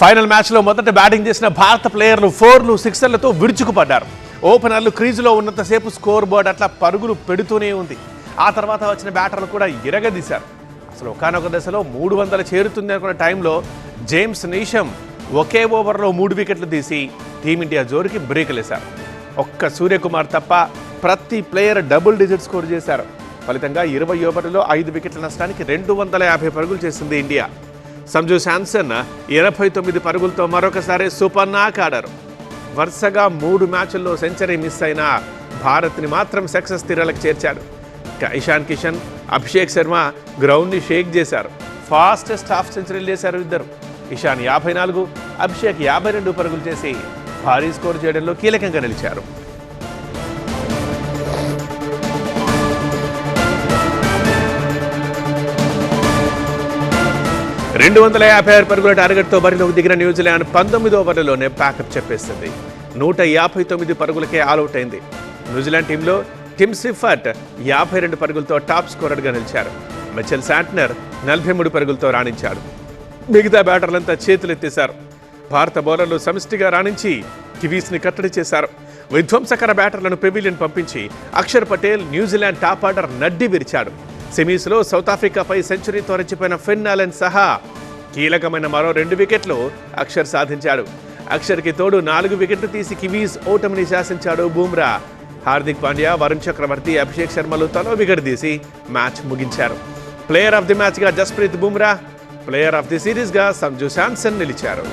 Final మ్యాచ్లో మొదట batting చేసిన భారత ప్లేయర్లు 4లు 6లతో విరుచుకుపడ్డారు. ఓపెనర్లు క్రీజులో ఉన్నంతసేపు స్కోర్ బోర్డ్ అట్లా పరుగులు పెడుతూనే ఉంది. ఆ తర్వాత వచ్చిన బ్యాటర్లు కూడా ఇరగదీశారు. అసలు ఒకానొక దశలో 300 చేరుతుంది అనుకున్న టైంలో జేమ్స్ నీషమ్ ఒకే ఓవర్లో 3 వికెట్లు తీసి టీమిండియా జోరుకి బ్రేకులేశారు. ఒక్క సూర్యకుమార్ తప్ప ప్రతి ప్లేయర్ డబుల్ డిజిట్ స్కోర్ చేశారు. ఫలితంగా 20 ఓవర్లలో 5 వికెట్ల నష్టానికి 250 పరుగులు చేసింది ఇండియా. సంజు శాంసన్ 89 పరుగులతో మరొకసారి సూపర్ నాక్ ఆడారు. వరుసగా 3 మ్యాచ్ల్లో సెంచరీ మిస్ అయిన భారత్ని మాత్రం సక్సెస్ తీరాలకు చేర్చాడు. ఇషాన్ కిషన్, అభిషేక్ శర్మ గ్రౌండ్ని షేక్ చేశారు. ఫాస్టెస్ట్ హాఫ్ సెంచరీలు చేశారు ఇద్దరు. ఇషాన్ 54, అభిషేక్ 52 పరుగులు చేసి భారీ స్కోర్ చేయడంలో కీలకంగా నిలిచారు. 256 పరుగుల టార్గెట్తో బరిలోకి దిగిన న్యూజిలాండ్ 19 ఓవర్లలోనే ప్యాకప్ చెప్పేసింది. 159 పరుగులకే ఆల్అౌట్ అయింది. న్యూజిలాండ్ టీంలో టిమ్ సిఫర్ట్ 52 పరుగులతో టాప్ స్కోరర్గా నిలిచారు. మిచెల్ శాంట్నర్ 43 పరుగులతో రాణించాడు. మిగతా బ్యాటర్లంతా చేతులెత్తేశారు. భారత బౌలర్లు సమిష్టిగా రాణించి కివీస్ని కట్టడి చేశారు. విధ్వంసకర బ్యాటర్లను పెవిలియన్ పంపించి Akshar Patel New Zealand top order నడ్డి విరిచాడు. సెమీస్లో సౌత్ ఆఫ్రికాపై సెంచరీతో రెచ్చిపోయిన ఫిన్ అలెన్ సహా కీలకమైన మరో 2 వికెట్లు అక్షర్ సాధించాడు. అక్షర్కి తోడు 4 వికెట్లు తీసి కివీస్ ఓటమిని శాసించాడు బూమ్రా. హార్దిక్ పాండ్యా, వరుణ్ చక్రవర్తి, అభిషేక్ శర్మలు తలో వికెట్ తీసి మ్యాచ్ ముగించారు. ప్లేయర్ ఆఫ్ ది మ్యాచ్గా Jasprit Bumrah, player of the సిరీస్గా సంజు శాంసన్ నిలిచారు.